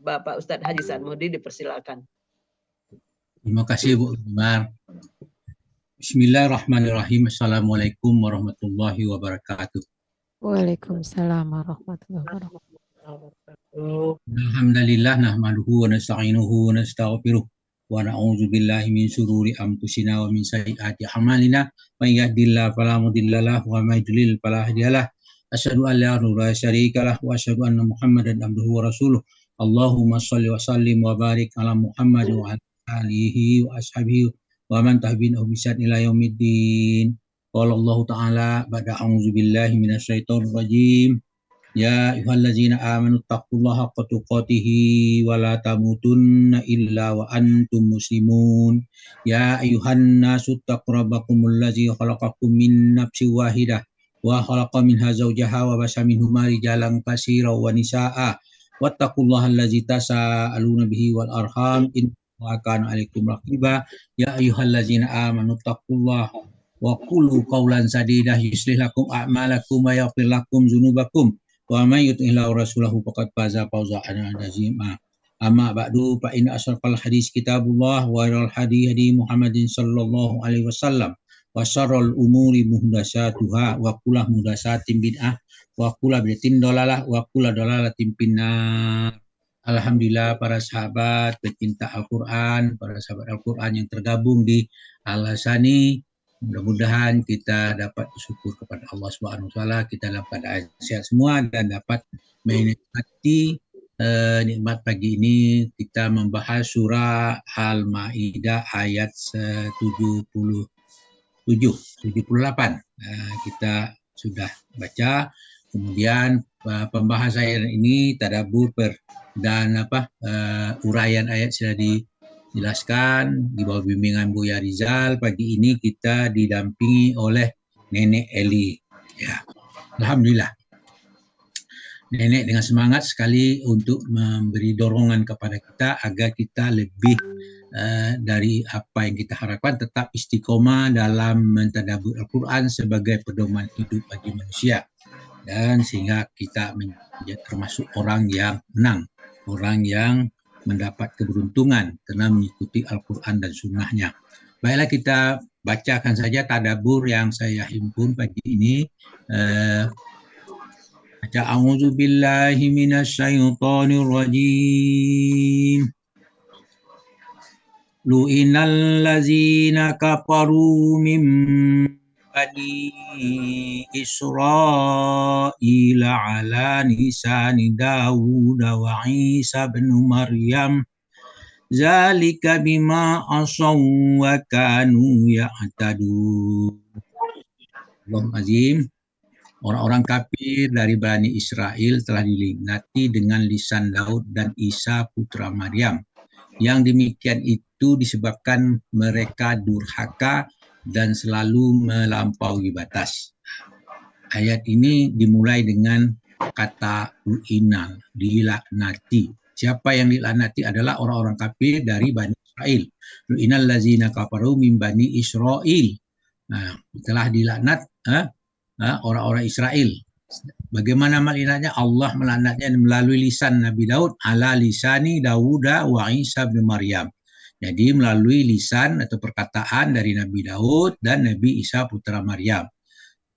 Bapak Ustadz Haji Sarmudi, dipersilakan. Terima kasih Bu Umar. Bismillahirrahmanirrahim. Assalamualaikum warahmatullahi wabarakatuh. Waalaikumsalam warahmatullahi wabarakatuh. Alhamdulillah nahmaduhu wa nasta'inuhu wa nastaghfiruh wa na'udzu billahi min syururi anfusina wa min sayyiati a'malina may yahdihillahu fala mudhillalah wa may yudlil fala hadiyalah. Asyhadu an la ilaha syarikalah wa asyhadu anna Muhammadan abduhu wa rasuluh. Allahumma shalli wa sallim wa barik ala Muhammad wa ala alihi wa ashabihi wa man tabi'ahum bi ihsan ila yaumiddin. Qala Allah ta'ala ba'da a'udzu billahi minasyaitonir rajim. Ya ayyuhallazina amanu taqullaha haqqa tuqatih wa la tamutunna illa wa antum muslimun. Ya ayyuhan nasu taqu rabbakumul ladzi khalaqakum min nafsin wahidah wa khalaqa minha zawjaha wa basa minhuma rijalan katsiran wa nisaa'a wattaqullaha allazi tasaaluna bihi wal arham innallaha kana 'alaikum raqiba. Ya ayyuhallazina amanu taqullaha wa qulu qawlan sadida yuslih lakum a'malakum wa yaghfir lakum dzunubakum wa may yuti'illahu rasulahu faqad faza fawzan 'azima. Amma ba'du fa inna asrafal hadis kitabullah wa khairal hadi hadi Muhammadin sallallahu alaihi wasallam wa syarrul umuri muhdatsatuha wa kullu muhdatsatin bid'ah wa kullu bid'atin dhalalah wa kullu dhalalatin finnar. Alhamdulillah para sahabat pecinta Al-Qur'an, para sahabat Al-Qur'an yang tergabung di Al-Hasani, mudah-mudahan kita dapat bersyukur kepada Allah Subhanahu wa taala, kita dapat sehat semua dan dapat menikmati nikmat pagi ini. Kita membahas surah Al-Maidah ayat 78. Kita sudah baca, kemudian pembahasan ini tadabbur dan uraian ayat sudah dijelaskan di bawah bimbingan Buya Rizal. Pagi ini kita didampingi oleh Nenek Eli. Ya, alhamdulillah. Nenek dengan semangat sekali untuk memberi dorongan kepada kita agar kita lebih dari apa yang kita harapkan, tetap istiqomah dalam mentadabbur Al-Quran sebagai pedoman hidup bagi manusia, dan sehingga kita menjadi termasuk orang yang menang, orang yang mendapat keberuntungan karena mengikuti Al-Quran dan sunnahnya. Baiklah, kita bacakan saja tadabbur yang saya himpun pagi ini. A'udzu billahi minasyaitonir rajim. Lu'inal ladzina kafaru min bani Israila ala lisani Dawud wa Isa bin Maryam zalika bima asaw wa kanu ya'tadun. Allahumma azim. Orang-orang kafir dari Bani Israel telah dilaknati dengan lisan Daud dan Isa putra Maryam. Yang demikian itu disebabkan mereka durhaka dan selalu melampaui batas. Ayat ini dimulai dengan kata lu'inal, dilaknati. Siapa yang dilaknati adalah orang-orang kafir dari Bani Israel. Lu'inal lazina kafaru min Bani Israel. Nah, telah dilaknat orang-orang Israel. Bagaimana melaknatnya? Allah melaknatnya melalui lisan Nabi Daud, ala lisani Dawuda wa Isa bin Maryam. Jadi melalui lisan atau perkataan dari Nabi Daud dan Nabi Isa putra Maryam.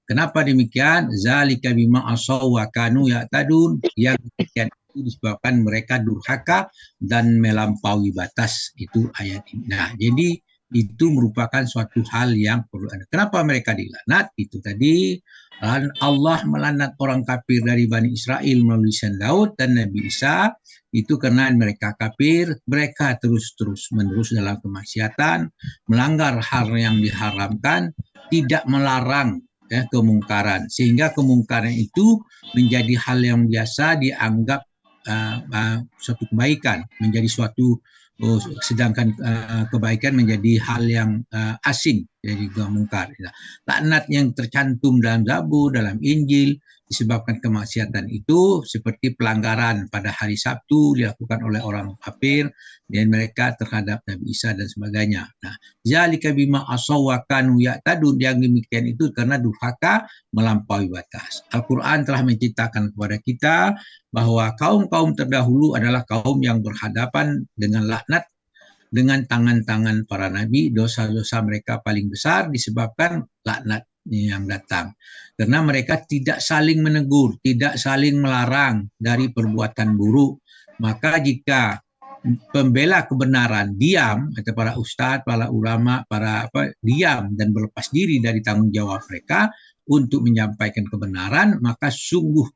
Kenapa demikian? Zalika bima asaw wa kanu ya'tadun. Yang demikian itu disebabkan mereka durhaka dan melampaui batas. Itu ayat ini. Nah, jadi itu merupakan suatu hal yang perlu ada. Kenapa mereka dilaknat? Itu tadi Allah melaknat orang kafir dari Bani Israel melalui lisan Daud dan Nabi Isa. Itu karena mereka kafir, mereka terus menerus dalam kemaksiatan, melanggar hal yang diharamkan, tidak melarang kemungkaran, sehingga kemungkaran itu menjadi hal yang biasa, dianggap suatu kebaikan, menjadi suatu sedangkan kebaikan menjadi hal yang asing, jadi mungkar. Laknat yang tercantum dalam Zabur, dalam Injil, disebabkan kemaksiatan itu seperti pelanggaran pada hari Sabtu dilakukan oleh orang kafir dan mereka terhadap Nabi Isa dan sebagainya. Nah, zalika bima asaw wa kanu ya'tadun, yang demikian itu karena durhaka melampaui batas. Al-Qur'an telah menceritakan kepada kita bahwa kaum-kaum terdahulu adalah kaum yang berhadapan dengan laknat dengan tangan-tangan para nabi. Dosa-dosa mereka paling besar disebabkan laknat yang datang. Karena mereka tidak saling menegur, tidak saling melarang dari perbuatan buruk. Maka jika pembela kebenaran diam, atau para ustadz, para ulama, diam dan berlepas diri dari tanggung jawab mereka untuk menyampaikan kebenaran, maka sungguh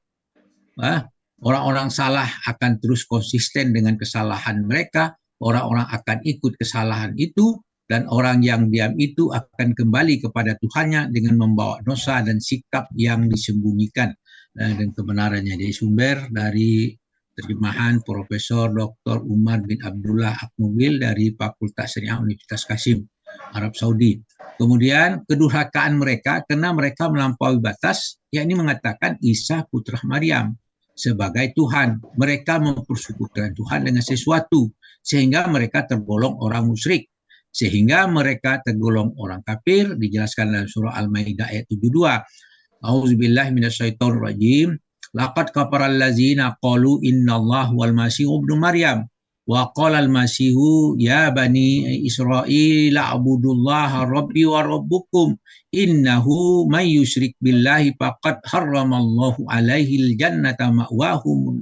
orang-orang salah akan terus konsisten dengan kesalahan mereka. Orang-orang akan ikut kesalahan itu, dan orang yang diam itu akan kembali kepada Tuhannya dengan membawa dosa dan sikap yang disembunyikan dan kebenarannya. Dari sumber dari terjemahan Profesor Dr. Umar bin Abdullah Akmubil dari Fakultas Syariah Universitas Qasim, Arab Saudi. Kemudian kedurhakaan mereka karena mereka melampaui batas, yakni mengatakan Isa putra Maryam sebagai Tuhan. Mereka mempersekutukan Tuhan dengan sesuatu, sehingga mereka tergolong orang musyrik, sehingga mereka tergolong orang kafir. Dijelaskan dalam surah Al-Maidah ayat 72. A'udzubillahi minasyaitonir rajim. Laqad kafaral ladzina qalu innallaha wal masihu ibnu Maryam wa qala al-masihu ya bani Israil a'budullaha rabbi wa rabbukum innahu may yusyrik billahi faqad harramallahu alaihi al-jannata ma'wahum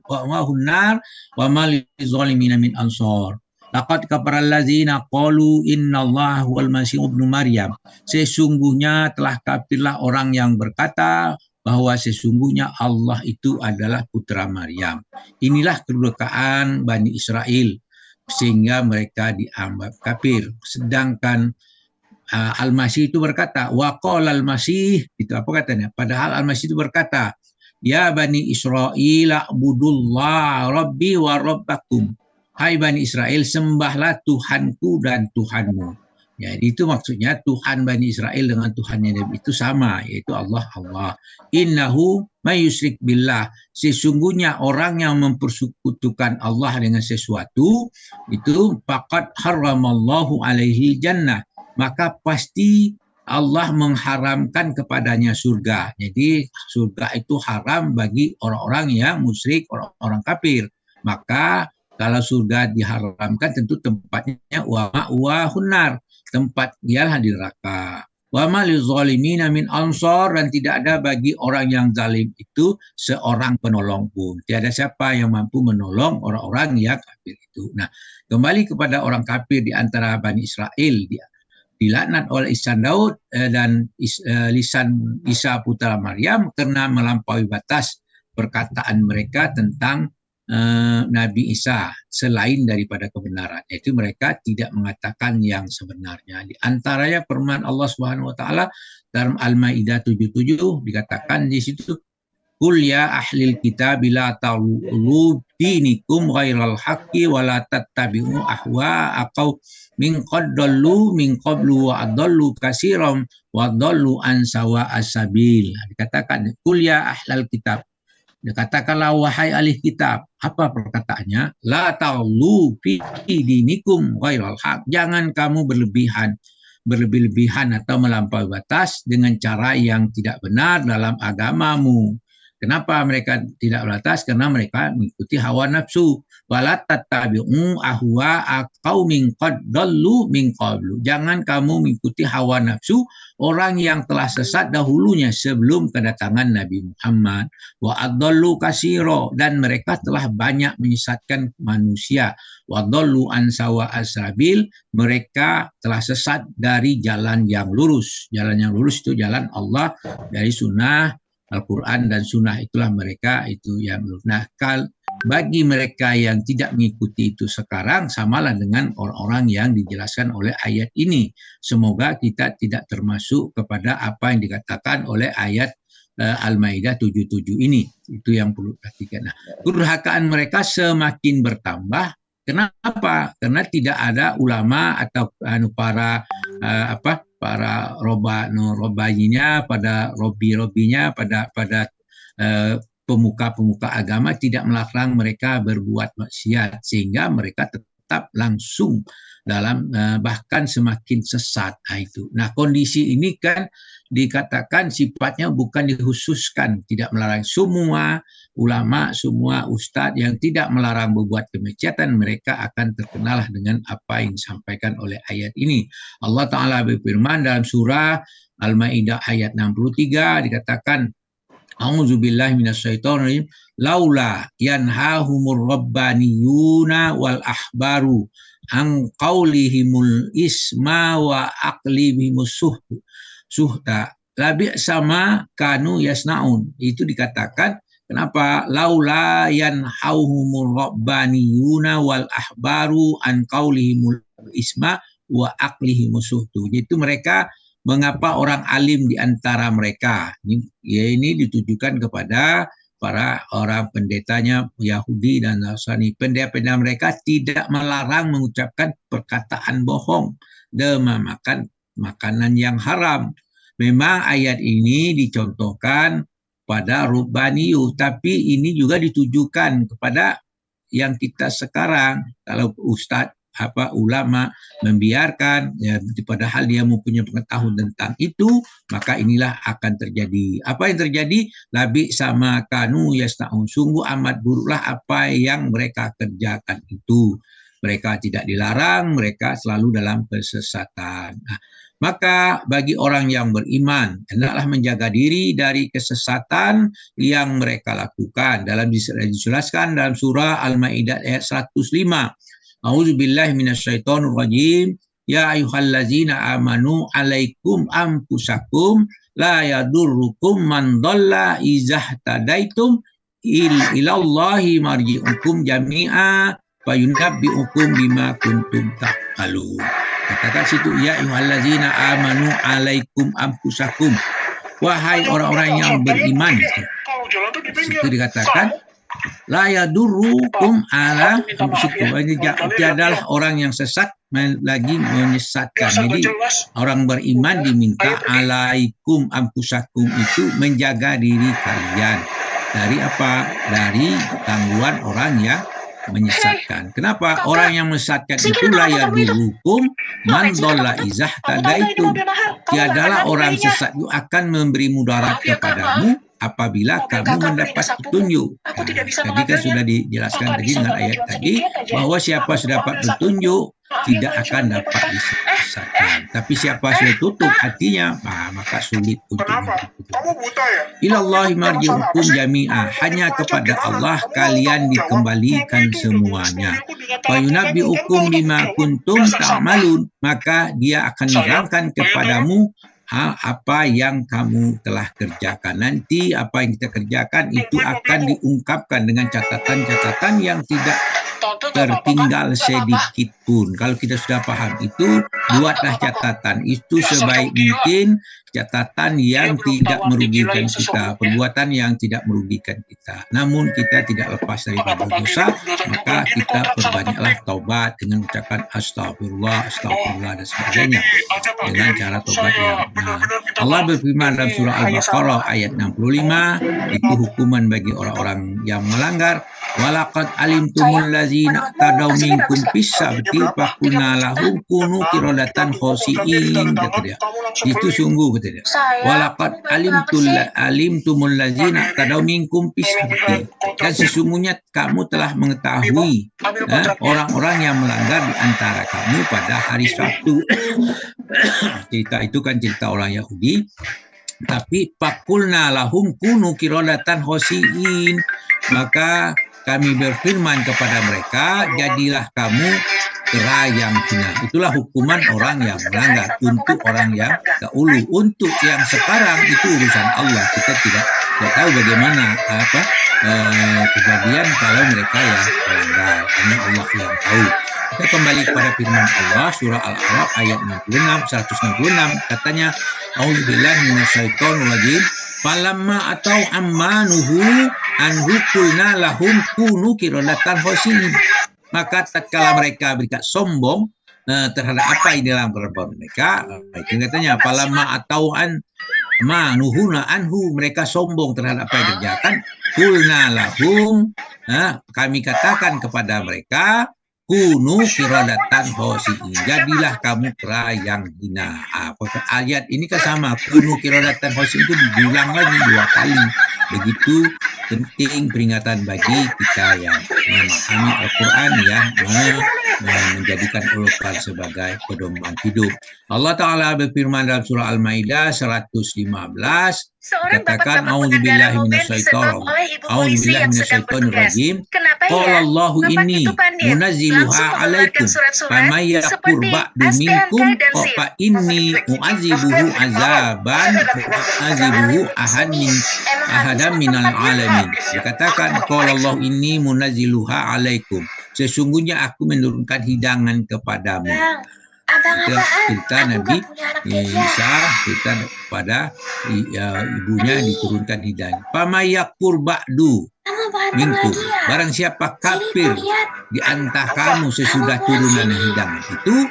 nar wa ma lizzalimina min ansar. Laqad kafaral ladzina qalu innallaha wal masihu ibnu Maryam. Sesungguhnya telah kafirlah orang yang berkata bahwa sesungguhnya Allah itu adalah putra Maryam. Inilah kedurhakaan Bani Israel sehingga mereka dianggap kafir. Sedangkan Al-Masih itu berkata, waqala Al-Masih, itu apa katanya? Padahal Al-Masih itu berkata, ya Bani Israel a'budullah rabbi wa rabbakum. Hai Bani Israel, sembahlah Tuhanku dan Tuhanmu. Jadi itu maksudnya Tuhan Bani Israel dengan Tuhannya Nabi itu sama, yaitu Allah. Innahu may yusyrik billah. Sesungguhnya orang yang mempersekutukan Allah dengan sesuatu, itu faqad harramallahu alaihi jannah. Maka pasti Allah mengharamkan kepadanya surga. Jadi surga itu haram bagi orang-orang yang musyrik, orang-orang kafir. Maka kalau surga diharamkan tentu tempatnya wa ma'wahun nar, tempat dialah di neraka. Wa ma lizalimina min ansar, dan tidak ada bagi orang yang zalim itu seorang penolong pun. Tiada siapa yang mampu menolong orang-orang yang kafir itu. Nah, kembali kepada orang kafir di antara Bani Israel, dilaknat oleh lisan Daud dan lisan Isa putra Maryam karena melampaui batas perkataan mereka tentang Nabi Isa selain daripada kebenaran, yaitu mereka tidak mengatakan yang sebenarnya. Di antaranya firman Allah Subhanahu wa taala dalam Al-Maidah 77 dikatakan di situ, qul ya ahlil kitab la ta'ulu dinikum ghairal haqqi wa la tattabi'u ahwa aqaw min qaddallu min qablu wa adallu katsiran wa adallu an sawa as-sabil. Dikatakan qul ya ahlal kitab, katakanlah wahai ahli kitab. Apa perkataannya? La ta'lu fi dinikum ghairal haq. Jangan kamu berlebih-lebihan atau melampaui batas dengan cara yang tidak benar dalam agamamu. Kenapa mereka tidak batas? Karena mereka mengikuti hawa nafsu. Wala tattabi'u ahwa qaumin qad dallu min qablu. Jangan kamu mengikuti hawa nafsu orang yang telah sesat dahulunya sebelum kedatangan Nabi Muhammad. Wa adallu katsira, dan mereka telah banyak menyesatkan manusia. Wa dallu an sawa as-sabil, mereka telah sesat dari jalan yang lurus. Jalan yang lurus itu jalan Allah dari sunnah Al-Quran dan sunnah, itulah mereka itu yang lurus. Nah, bagi mereka yang tidak mengikuti itu sekarang, samalah dengan orang-orang yang dijelaskan oleh ayat ini. Semoga kita tidak termasuk kepada apa yang dikatakan oleh ayat Al-Maidah 77 ini. Itu yang perlu perhatikan. Nah, kedurhakaan mereka semakin bertambah. Kenapa? Karena tidak ada ulama atau para robayinya, pada robinya, pada pemuka-pemuka agama tidak melarang mereka berbuat maksiat, sehingga mereka tetap langsung dalam bahkan semakin sesat. Nah, kondisi ini kan dikatakan sifatnya bukan dikhususkan, tidak melarang. Semua ulama, semua ustadz yang tidak melarang berbuat kemaksiatan, mereka akan terkenalah dengan apa yang disampaikan oleh ayat ini. Allah Ta'ala berfirman dalam surah Al-Maidah ayat 63 dikatakan, A'udzubillahi minasyaitonirrajim. Laula yanhahumur rabbaniyuna wal ahbaru an qaulihimul isma wa aqlibimus suhta labi sama kanu yasnaun. Itu dikatakan kenapa? Laula yanhahumur rabbaniyuna wal ahbaru an qaulihimul isma wa aqlihimus suhtu. Itu mereka, mengapa orang alim di antara mereka, ini ditujukan kepada para orang pendetanya Yahudi dan Nasrani. Pendeta-pendeta mereka tidak melarang mengucapkan perkataan bohong demi makan makanan yang haram. Memang ayat ini dicontohkan pada rubbaniyu, tapi ini juga ditujukan kepada yang kita sekarang. Kalau ustadz ulama membiarkan, ya, padahal dia mempunyai pengetahuan tentang itu, maka inilah akan terjadi. Apa yang terjadi? Labi sama kanu yasnaun, sungguh amat buruklah apa yang mereka kerjakan itu. Mereka tidak dilarang, mereka selalu dalam kesesatan. Nah, maka bagi orang yang beriman, hendaklah menjaga diri dari kesesatan yang mereka lakukan. Dalam dijelaskan dalam surah Al-Maidah ayat 105. A'udzubillahi minasyaitonirrajim. Ya ayyuhallazina amanu alaikum anfusakum la yadurrukum man dhalla idza tadaitum ilallahi marji'ukum jami'a fayunabbi'ukum bima kuntum ta'malun. Katakan situ, ya ayyuhallazina amanu alaikum anfusakum. Wahai orang-orang yang beriman. Situ dikatakan la yadurrukum ala anfusikum. Tiadalah orang yang sesat lagi menyesatkan. Jadi orang beriman diminta alaikum anfusakum itu menjaga diri kalian dari apa? Dari gangguan orang yang menyesatkan. Kenapa? Orang yang menyesatkan itu la yadurrukum man dhalla izah tadaitum. Tiadalah orang sesat itu akan memberi mudarat kepadamu apabila kamu mendapat petunjuk. Tadi kan sudah dijelaskan tadi dengan ayat tadi bahwa siapa sudah dapat petunjuk tidak akan dapat disesatkan. Tapi siapa sudah tutup hatinya, maka sulit untuk mengikuti. Ilallahi marji'ukum jami'a, hanya kepada Allah kalian dikembalikan semuanya. Wa yunabbi'ukum bima kuntum ta'malun, maka dia akan menerangkan kepadamu apa yang kamu telah kerjakan. Nanti apa yang kita kerjakan itu akan diungkapkan dengan catatan-catatan yang tidak tertinggal sedikit pun. Kalau kita sudah paham itu, buatlah catatan itu sebaik mungkin, catatan yang tidak merugikan kita, perbuatan yang tidak merugikan kita. Namun kita tidak lepas daripada dosa, maka kita perbanyaklah taubat dengan ucapan astagfirullah, astagfirullah dan sebagainya, dengan cara taubat yang benar. Allah berfirman dalam surah Al-Baqarah ayat 65, itu hukuman bagi orang-orang yang melanggar. Walaqad alimtumul ladzina tadaw minkum fis-sabti faqulna lahum kunu qiradatan khasi'in, kata dia. Itu sungguh, kata dia. Walaqad alimtumul ladzina tadaw minkum fis-sabti, dan sesungguhnya kamu telah mengetahui orang-orang yang melanggar di antara kamu pada hari Sabtu. Cerita itu kan cerita orang Yahudi. Tapi faqulna lahum kunu qiradatan khasi'in, maka kami berfirman kepada mereka, jadilah kamu kera yang hina. Itulah hukuman orang yang melanggar untuk orang yang dahulu. Untuk yang sekarang itu urusan Allah. Kita tidak tahu bagaimana kejadian kalau mereka yang melanggar. Hanya Allah yang tahu. Kita kembali kepada firman Allah surah Al-A'raf ayat 166. Katanya, A'udzubillahi minasyaitonirrajim. Falamma atau ammanuhu anhu qulna lahum kunu qiradatan khasi'in. Maka tatkala mereka berkata sombong terhadap apa yang dalam perbuatan mereka, itu katanya falamma atau nuhuna anhu, mereka sombong terhadap apa yang dikerjakan, qulna lahum, kami katakan kepada mereka, kunu kirodatan khosiin, jadilah kamu kera yang hina. Ayat ini kan sama, kunu kirodatan khosiin itu diulang lagi 2 kali. Begitu penting peringatan bagi kita yang memahami Al-Quran, yang menjadikan Al-Quran sebagai pedoman hidup. Allah Ta'ala berfirman dalam surah Al-Maidah 115, katakan a'udzubillahi minasyaitonir rajim, qala Allahu inni munazziluha alaikum famay yakfur ba'du minkum fa inni mu'adzibuhu azaban ahadan minal alamin. Dikatakan qala Allah inni munazziluha alaikum, sesungguhnya aku menurunkan hidangan kepadamu. Kita Nabi Isa, kita kepada ibunya diturunkan hidangan. Famay yakfur ba'du minkum, barang siapa kafir di antara kamu sesudah turunan hidangan itu,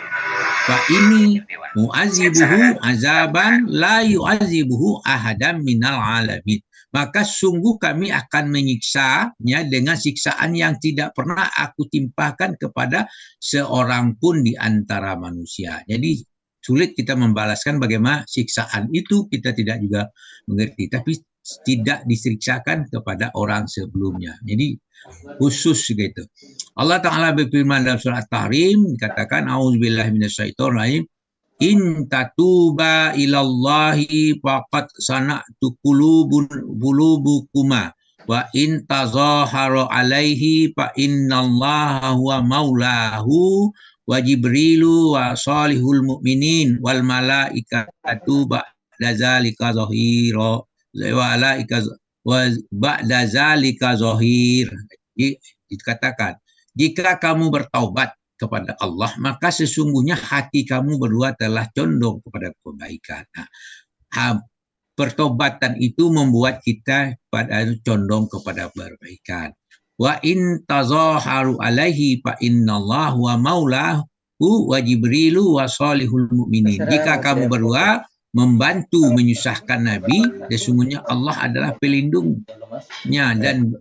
fa ini mu'azibuhu azaban la yu'azibuhu ahadan minal alamin, maka sungguh kami akan menyiksanya dengan siksaan yang tidak pernah aku timpakan kepada seorang pun di antara manusia. Jadi sulit kita membalaskan bagaimana siksaan itu, kita tidak juga mengerti, tapi tidak disiksakan kepada orang sebelumnya. Jadi khusus gitu. Allah Ta'ala berfirman dalam surah At-Tahrim, dikatakan a'udzubillahi minasyaitonirrajim, in tatuba ilallahi faqad sana'tu qulubukuma wa in tazaharu alaihi fa innallaha huwa maulahu wa jibrilu wa salihul mu'minin wal malaikatu ba'da zalika zahira wa ba'da zalika zahir. Dikatakan, jika kamu bertaubat kepada Allah, maka sesungguhnya hati kamu berdua telah condong kepada kebaikan. Nah, pertobatan itu membuat kita pada condong kepada kebaikan. Wa in tazaharu alaihi fa innallahu wa maulahu wa jibrilu wa salihul mu'minin. Jika kamu berdua membantu menyusahkan Nabi, sesungguhnya Allah adalah pelindungnya, dan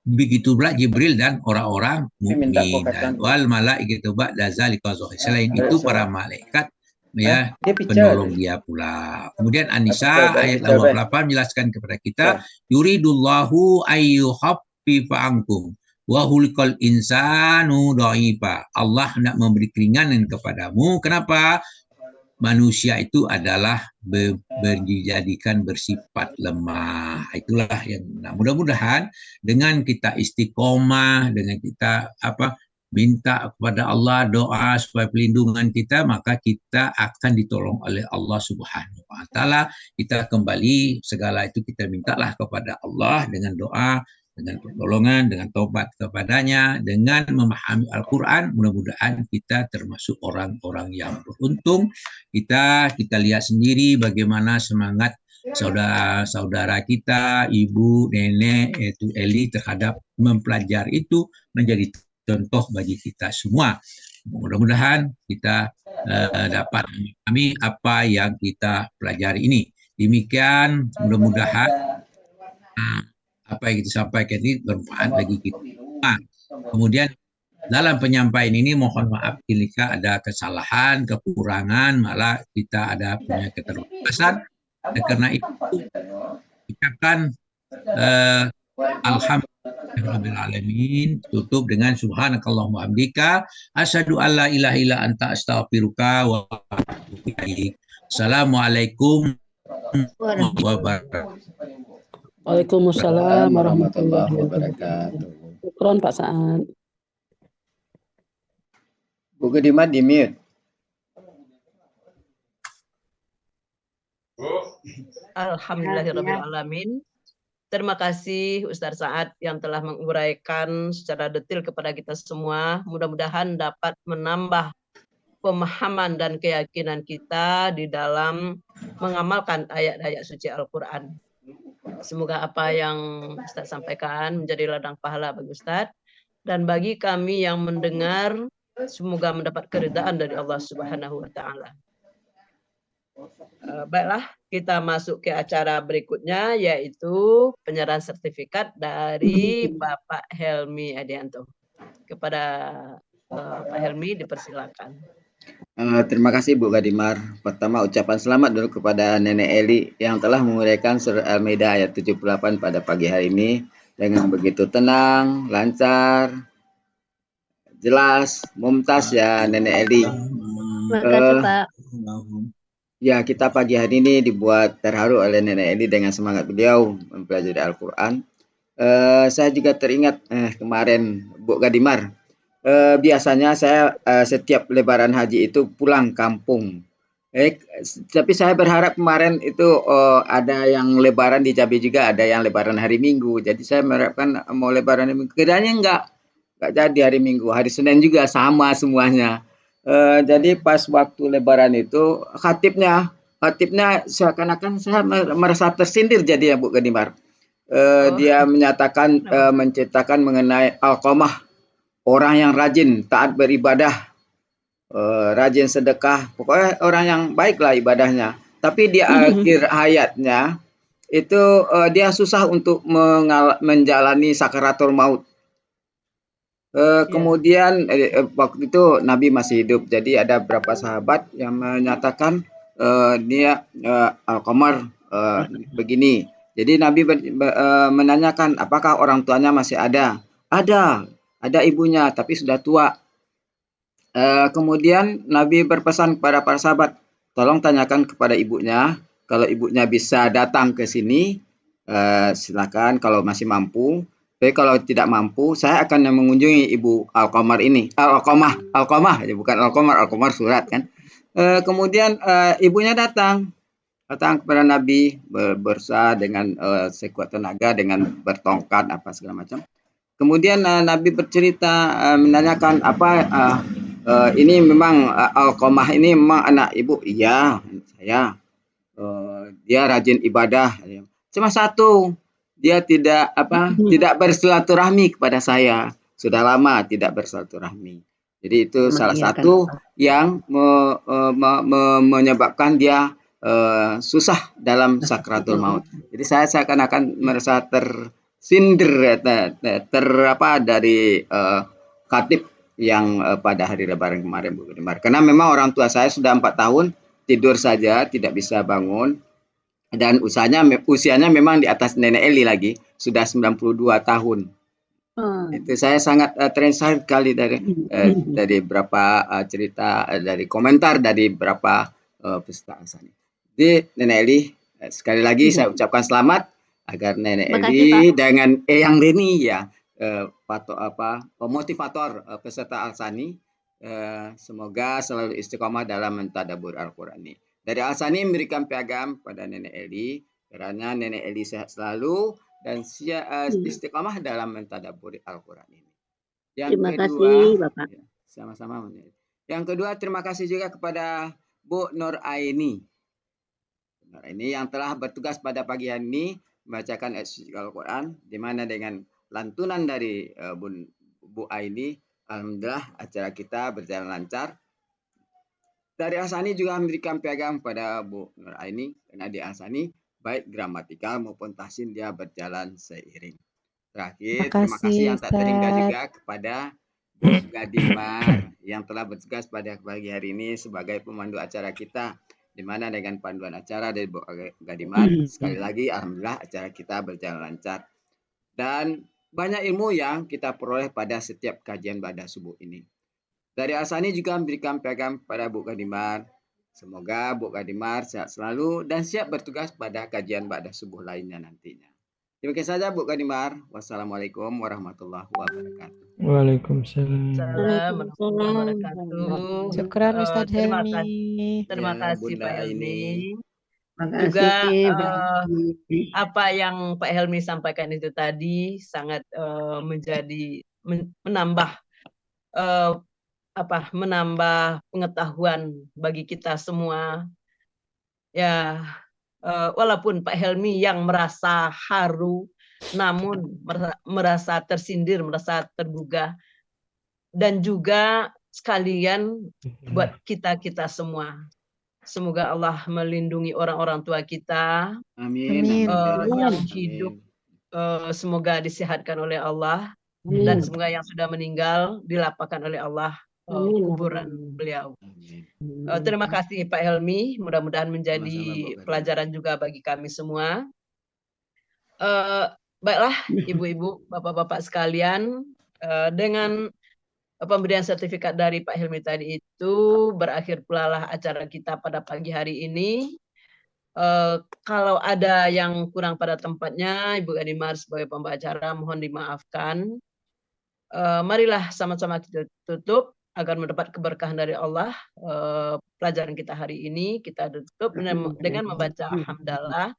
begitu pula Jibril dan orang-orang mukmin, dan wal malaikatu ba'da zalika zahir. Selain itu para malaikat ya penolong dia pula. Kemudian An-Nisa ayat 88 menjelaskan kepada kita, yuridullahu ayyuhaffifa ankum wa hulikal insanu dhaifa. Allah hendak memberi keringanan kepadamu. Kenapa? Manusia itu adalah dijadikan bersifat lemah. Itulah yang mudah-mudahan dengan kita istiqomah, dengan kita minta kepada Allah doa supaya pelindungan kita, maka kita akan ditolong oleh Allah Subhanahu wa taala. Kita kembali segala itu kita mintalah kepada Allah dengan doa, dengan pertolongan, dengan taubat kepadanya, dengan memahami Al-Quran. Mudah-mudahan kita termasuk orang-orang yang beruntung. Kita lihat sendiri bagaimana semangat saudara-saudara kita, ibu, nenek, yaitu Eli, terhadap mempelajari itu menjadi contoh bagi kita semua. Mudah-mudahan kita dapat memahami apa yang kita pelajari ini. Demikian, mudah-mudahan apa yang kita sampaikan ini bermanfaat bagi kita. Kemudian dalam penyampaian ini mohon maaf jika ada kesalahan, kekurangan, malah kita ada punya keterbatasan. Karena itu ucapkan alhamdulillahirabbil alamin, tutup dengan subhanakallahumma hamdika asyhadu alla ilaha illa anta astaghfiruka wa atubu ilaik. Assalamualaikum warahmatullahi wabarakatuh. Waalaikumsalam warahmatullahi wabarakatuh. Syukron Pak Sa'ad. Bu Gedimat di mute. Alhamdulillahirrahmanirrahim. Terima kasih Ustaz Sa'ad yang telah menguraikan secara detail kepada kita semua. Mudah-mudahan dapat menambah pemahaman dan keyakinan kita di dalam mengamalkan ayat-ayat suci Al-Quran. Semoga apa yang Ustaz sampaikan menjadi ladang pahala bagi Ustaz dan bagi kami yang mendengar, semoga mendapat keridhaan dari Allah Subhanahu wa taala. Baiklah, kita masuk ke acara berikutnya, yaitu penyerahan sertifikat dari Bapak Helmi Adianto. Kepada Pak Helmi dipersilakan. Terima kasih Bu Gadimar. Pertama ucapan selamat dulu kepada Nenek Eli yang telah menguraikan surat Al-Maidah ayat 78 pada pagi hari ini dengan begitu tenang, lancar, jelas, mumtaz ya Nenek Eli. Terima kasih Pak. Ya, kita pagi hari ini dibuat terharu oleh Nenek Eli dengan semangat beliau mempelajari Al-Quran. Saya juga teringat kemarin Bu Gadimar. Biasanya saya setiap lebaran haji itu pulang kampung. Tapi saya berharap kemarin itu ada yang lebaran di Jambi juga, ada yang lebaran hari Minggu. Jadi saya mengharapkan mau lebaran hari Minggu. Kiranya enggak jadi hari Minggu, hari Senin juga sama semuanya. Jadi pas waktu lebaran itu khatibnya seakan-akan saya merasa tersindir jadi ya Bu Gadimar. Dia menyatakan menceritakan mengenai Alqamah, orang yang rajin taat beribadah, rajin sedekah, pokoknya orang yang baiklah ibadahnya. Tapi di akhir hayatnya itu dia susah untuk menjalani sakaratul maut. Kemudian waktu itu Nabi masih hidup, jadi ada beberapa sahabat yang menyatakan dia Al-Qamar begini. Jadi Nabi menanyakan apakah orang tuanya masih ada. Ada ibunya tapi sudah tua. Kemudian Nabi berpesan kepada para sahabat, tolong tanyakan kepada ibunya, kalau ibunya bisa datang ke sini, silakan kalau masih mampu. Tapi kalau tidak mampu, saya akan mengunjungi Ibu Al-Qamar ini. Al-Qamah, bukan Al-Qamar surat kan. Kemudian ibunya datang kepada Nabi, berusaha dengan sekuat tenaga, dengan bertongkat apa segala macam. Kemudian Nabi bercerita, menanyakan apa ini memang Al-Qamah ini memang anak ibu? Iya, saya. Dia rajin ibadah. Cuma satu, dia tidak bersilaturahmi kepada saya. Sudah lama tidak bersilaturahmi. Jadi itu salah satu yang menyebabkan dia susah dalam sakratul maut. Jadi saya seakan-akan merasa tersindir dari khatib yang pada hari lebaran kemarin Bu Gadimar. Karena memang orang tua saya sudah 4 tahun tidur saja, tidak bisa bangun. Dan usianya memang di atas Nenek Eli lagi, sudah 92 tahun. Itu saya sangat terinspirasi sekali dari beberapa cerita, dari komentar dari beberapa peserta Al-Sani. Jadi Nenek Eli, sekali lagi saya ucapkan selamat agar Nenek Eli dengan Eyang Leni ya, motivator peserta Al-Sani, semoga selalu istiqomah dalam mentadabbur Al-Quran ini. Dari Al-Sani memberikan piagam pada Nenek Eli, kiranya Nenek Eli sehat selalu dan istiqomah dalam mentadabbur Al-Quran ini. Terima kasih Bapak. Ya, sama-sama. Yang kedua, terima kasih juga kepada Bu Nur Aini. Yang telah bertugas pada pagi hari ini membacakan ayat suci Al-Quran, di mana dengan lantunan dari Bu Aini, alhamdulillah acara kita berjalan lancar. Dari Al-Sani juga memberikan piagam pada Bu Nur Aini, karena di Al-Sani baik gramatikal maupun tahsin dia berjalan seiring. Terakhir, terima kasih yang tak terhingga juga kepada Bu Gadimar yang telah bertugas pada pagi hari ini sebagai pemandu acara kita, di mana dengan panduan acara dari Bu Gadimar, sekali lagi alhamdulillah acara kita berjalan lancar dan banyak ilmu yang kita peroleh pada setiap kajian pada subuh ini. Dari Al-Sani juga memberikan piagam pada Bu Gadimar. Semoga Bu Gadimar sehat selalu dan siap bertugas pada kajian pada subuh lainnya nantinya. Demikian saja Bu Gadimar. Wassalamualaikum warahmatullahi wabarakatuh. Waalaikumsalam. Warahmatullahi wabarakatuh. Syukran Ustadz Helmi. Terima kasih Bunda Pak Helmi. Terima Juga kasih. apa yang Pak Helmi sampaikan itu tadi sangat menambah menambah pengetahuan bagi kita semua. Ya, walaupun Pak Helmi yang merasa haru, namun merasa tersindir, merasa tergugah, dan juga sekalian buat kita semua. Semoga Allah melindungi orang-orang tua kita Amin. Amin. Amin. yang Amin. hidup, semoga disehatkan oleh Allah, Amin. dan semoga yang sudah meninggal dilapangkan oleh Allah Amin. kuburan beliau. Amin. Terima kasih Pak Helmi, mudah-mudahan Sama-sama, menjadi Bu Karim. pelajaran juga bagi kami semua. Baiklah ibu-ibu, bapak-bapak sekalian, dengan pemberian sertifikat dari Pak Helmi tadi itu berakhir pula lah acara kita pada pagi hari ini. Kalau ada yang kurang pada tempatnya, Ibu Ganimar sebagai pembacara mohon dimaafkan. Marilah sama-sama kita tutup agar mendapat keberkahan dari Allah. Pelajaran kita hari ini kita tutup dengan membaca hamdalah.